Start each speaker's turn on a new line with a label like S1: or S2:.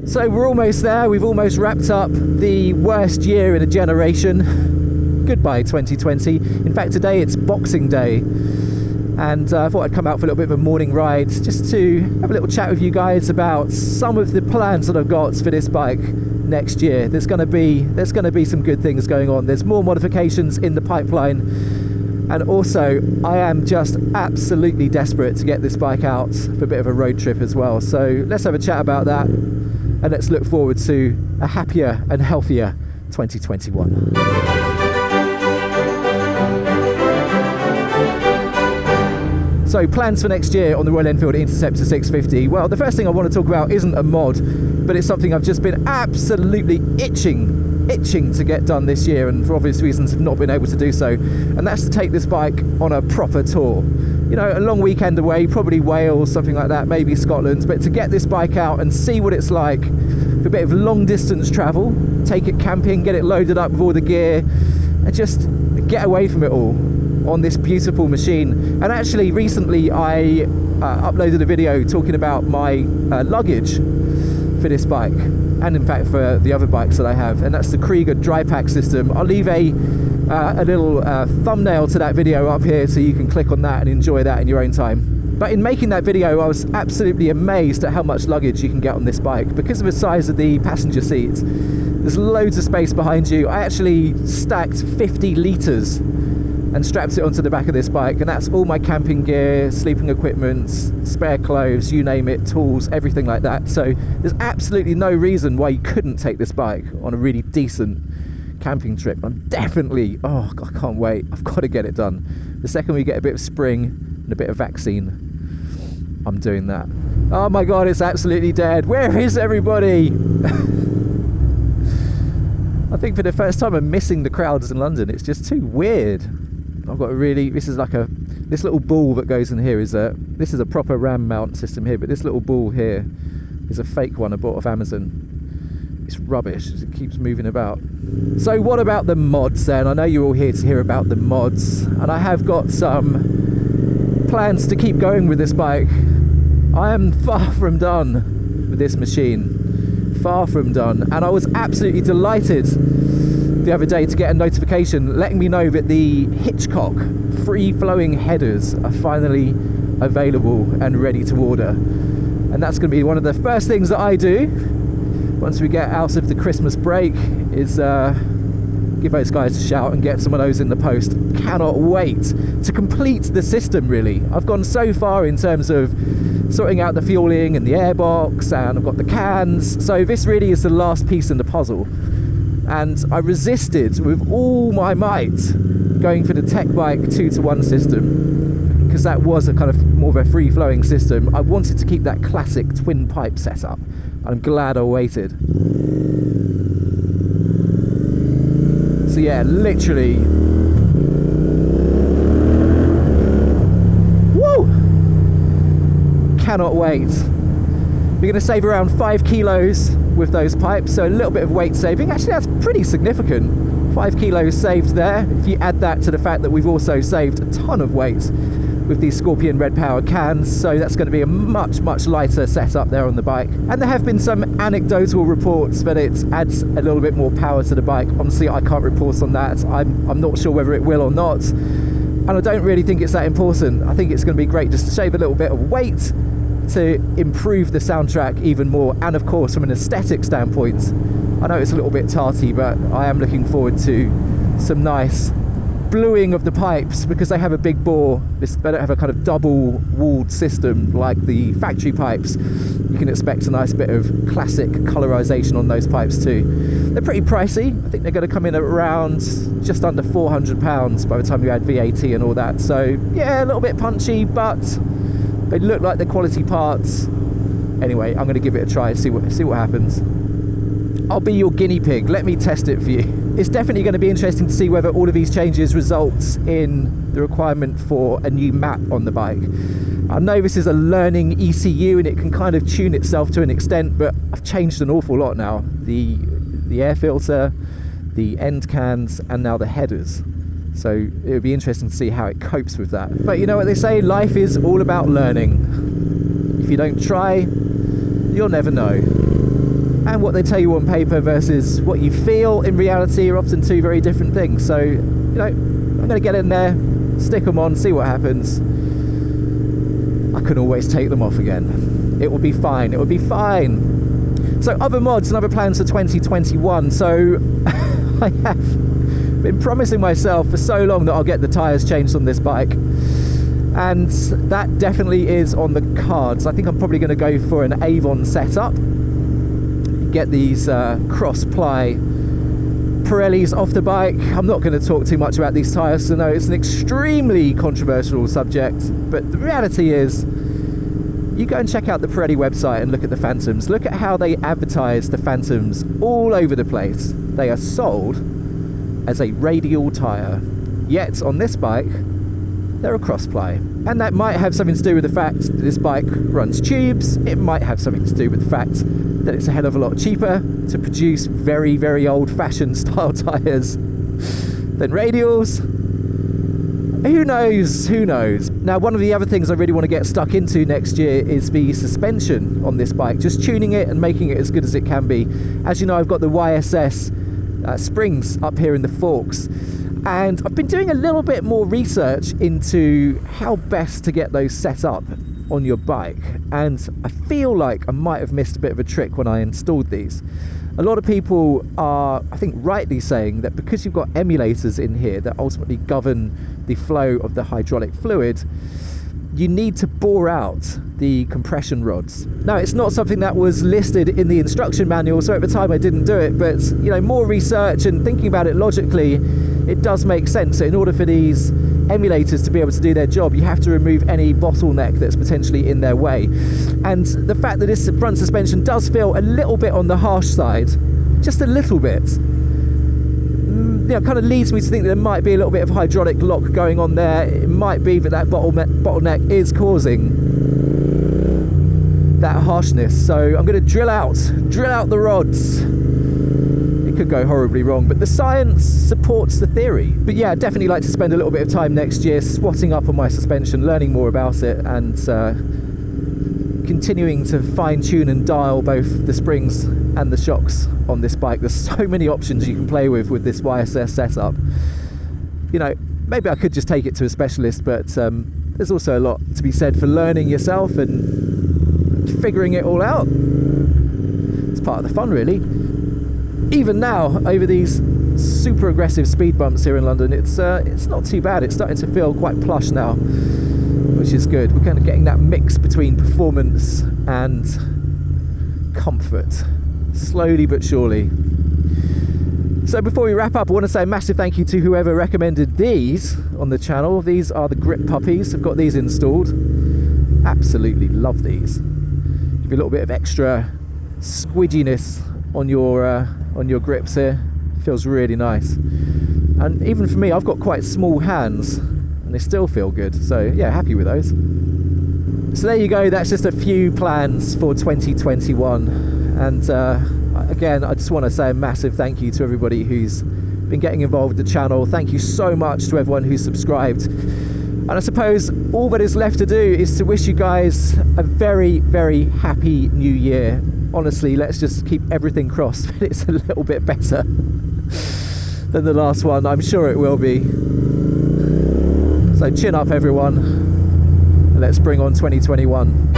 S1: So we're almost there. We've almost wrapped up the worst year in a generation. Goodbye 2020. In fact, today it's Boxing Day, and I thought I'd come out for a little bit of a morning ride just to have a little chat with you guys about some of the plans that I've got for this bike next year. There's going to be some good things going on. There's more modifications in the pipeline, and also I am just absolutely desperate to get this bike out for a bit of a road trip as well. So let's have a chat about that, and let's look forward to a happier and healthier 2021. So plans for next year on the Royal Enfield Interceptor 650. Well, the first thing I want to talk about isn't a mod, but it's something I've just been absolutely itching to get done this year, and for obvious reasons have not been able to do so. And that's to take this bike on a proper tour. You know, a long weekend away, probably Wales, something like that, maybe Scotland, but to get this bike out and see what it's like for a bit of long distance travel, take it camping, get it loaded up with all the gear, and just get away from it all on this beautiful machine. And actually recently I uploaded a video talking about my luggage for this bike, and in fact for the other bikes that I have, and that's the Krieger dry pack system. I'll leave a little thumbnail to that video up here so you can click on that and enjoy that in your own time. But in making that video I was absolutely amazed at how much luggage you can get on this bike because of the size of the passenger seat. There's loads of space behind you. I actually stacked 50 litres and strapped it onto the back of this bike, and that's all my camping gear, sleeping equipment, spare clothes, you name it, tools, everything like that. So there's absolutely no reason why you couldn't take this bike on a really decent camping trip. I'm definitely, I can't wait. I've got to get it done. The second we get a bit of spring and a bit of vaccine, I'm doing that. Oh my God, it's absolutely dead. Where is everybody? I think for the first time I'm missing the crowds in London. It's just too weird. I've got this little ball that goes in here this is a proper RAM mount system here, but this little ball here is a fake one I bought off Amazon. It's rubbish, it keeps moving about. So what about the mods then? I know you're all here to hear about the mods, and I have got some plans to keep going with this bike. I am far from done with this machine. Far from done. And I was absolutely delighted the other day to get a notification letting me know that the Hitchcock free-flowing headers are finally available and ready to order. And that's going to be one of the first things that I do once we get out of the Christmas break, is give those guys a shout and get some of those in the post. Cannot wait to complete the system, really. I've gone so far in terms of sorting out the fueling and the airbox, and I've got the cans, so this really is the last piece in the puzzle. And I resisted with all my might going for the Tech Bike 2-to-1 system, because that was a kind of more of a free-flowing system. I wanted to keep that classic twin pipe setup. I'm glad I waited. So yeah, literally, woo! Cannot wait. You're going to save around 5 kilos with those pipes, so a little bit of weight saving. Actually, that's pretty significant. 5 kilos saved there. If you add that to the fact that we've also saved a ton of weight with these Scorpion Red Power cans, so that's going to be a much lighter setup there on the bike. And there have been some anecdotal reports that it adds a little bit more power to the bike. Honestly, I can't report on that. I'm not sure whether it will or not, and I don't really think it's that important. I think it's going to be great just to shave a little bit of weight to improve the soundtrack even more, and of course from an aesthetic standpoint, I know it's a little bit tarty, but I am looking forward to some nice bluing of the pipes, because they have a big bore. They don't have a kind of double walled system like the factory pipes. You can expect a nice bit of classic colorization on those pipes too. They're pretty pricey. I think they're going to come in at around just under £400 by the time you add VAT and all that. So yeah, a little bit punchy, but they look like they're quality parts. Anyway, I'm going to give it a try, see what happens. I'll be your guinea pig. Let me test it for you. It's definitely going to be interesting to see whether all of these changes results in the requirement for a new map on the bike. I know this is a learning ECU and it can kind of tune itself to an extent, but I've changed an awful lot now. The air filter, the end cans, and now the headers. So it would be interesting to see how it copes with that. But you know what they say, life is all about learning. If you don't try, you'll never know. what they tell you on paper versus what you feel in reality are often two very different things. So, you know, I'm going to get in there, stick them on, see what happens. I can always take them off again. It will be fine. It will be fine. So other mods and other plans for 2021. So I have been promising myself for so long that I'll get the tyres changed on this bike. And that definitely is on the cards. I think I'm probably going to go for an Avon setup. Get these cross-ply Pirellis off the bike. I'm not going to talk too much about these tyres, so no, it's an extremely controversial subject. But the reality is, you go and check out the Pirelli website and look at the Phantoms. Look at how they advertise the Phantoms all over the place. They are sold as a radial tyre. Yet on this bike, they're a cross-ply. And that might have something to do with the fact that this bike runs tubes. It might have something to do with the fact that it's a hell of a lot cheaper to produce very, very old-fashioned style tyres than radials. Who knows? Who knows? Now, one of the other things I really want to get stuck into next year is the suspension on this bike. Just tuning it and making it as good as it can be. As you know, I've got the YSS springs up here in the forks. And I've been doing a little bit more research into how best to get those set up on your bike, and I feel like I might have missed a bit of a trick when I installed these. A lot of people are, I think, rightly saying that because you've got emulators in here that ultimately govern the flow of the hydraulic fluid, you need to bore out the compression rods. Now, it's not something that was listed in the instruction manual, so at the time I didn't do it, but you know, more research and thinking about it logically, it does make sense. So in order for these emulators to be able to do their job, you have to remove any bottleneck that's potentially in their way. And the fact that this front suspension does feel a little bit on the harsh side, just a little bit, you know, kind of leads me to think that there might be a little bit of hydraulic lock going on there. It might be that that bottleneck is causing that harshness. So I'm going to drill out the rods. It could go horribly wrong, but the science supports the theory. But yeah, I'd definitely like to spend a little bit of time next year swatting up on my suspension, learning more about it, and continuing to fine-tune and dial both the springs and the shocks on this bike. There's so many options you can play with this YSS setup. You know, maybe I could just take it to a specialist, but there's also a lot to be said for learning yourself and figuring it all out. It's part of the fun, really. Even now, over these super aggressive speed bumps here in London, it's not too bad. It's starting to feel quite plush now, which is good. We're kind of getting that mix between performance and comfort, slowly but surely. So before we wrap up, I want to say a massive thank you to whoever recommended these on the channel. These are the grip puppies. I've got these installed. Absolutely love these. Give you a little bit of extra squidginess on your grips here. Feels really nice. And even for me, I've got quite small hands and they still feel good. So yeah, happy with those. So there you go. That's just a few plans for 2021. And again, I just want to say a massive thank you to everybody who's been getting involved with the channel. Thank you so much to everyone who's subscribed. And I suppose all that is left to do is to wish you guys a very, very happy new year. Honestly, let's just keep everything crossed that it's a little bit better than the last one. I'm sure it will be. So chin up, everyone. Let's bring on 2021.